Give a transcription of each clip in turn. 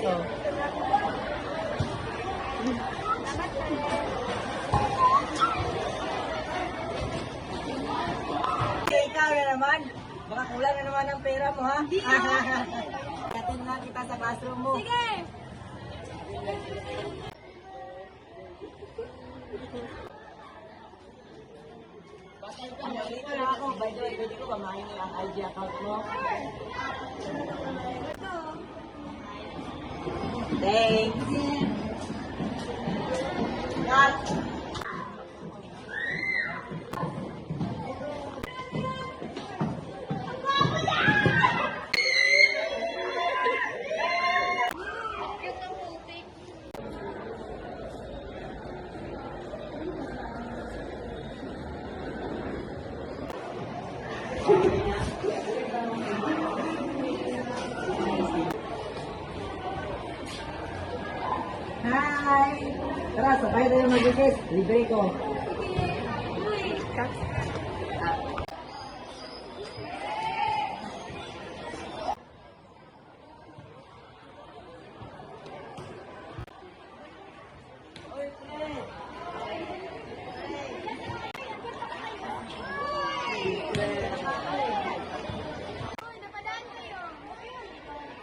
ito. Ikaw na naman. Baka kulang na naman ang pera mo, ha? Hindi na. Katin na kita sa bathroom mo. Sige! Dito na ako. By the way, pwede ko ba mahingi ang IG account mo? Thanks. Cut. Hi! Tara, sabay tayo mag-ikis. Libre ko.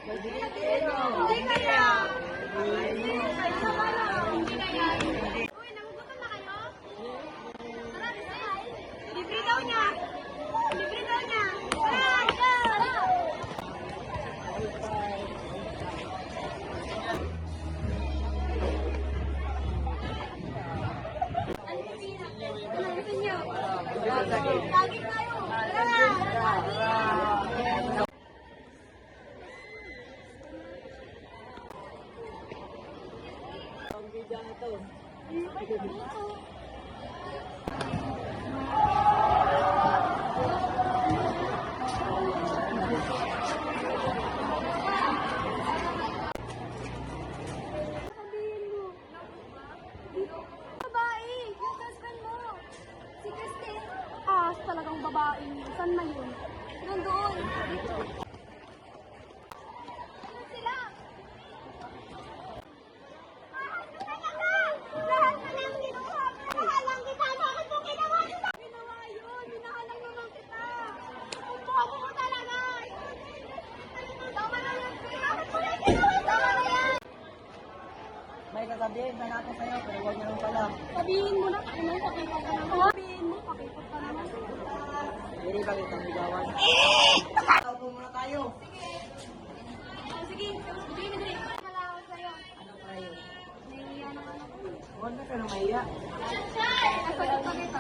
Hindi kaya! Hindi kaya! Uy, nagugutom na kayo? Tara, libre daw niya! Libre daw niya! Tara, tara! Ano gusto niyo? Lagi tayo! Tara! Ang video na to. Babae! Yung husband mo! Si Christine! Ah, talagang babae. Saan na yun? Nandoon! Dito! Ano sila? Lahat na lang ginawa! Pinahalang kita! Bakit mo ginawa kita? Ginawa yun! Pinahalang naman kita! Ang bobo mo talaga! Tama na yan! Bakit mo lang ginawa? Tama na yan! May sasabihin sana ako sa'yo, pero huwag niyo lang pala. Sabihin mo na, ano, pakipot ka naman. Sabihin mo, pakipot ka naman. Hindi ba kitang bigawan? Taupo muna tayo. Sige, sige, madali. Malawan sa'yo. Ano tayo? Nahihiya naman ako. Huwag na ka na mahiya. Nasagot pa kita.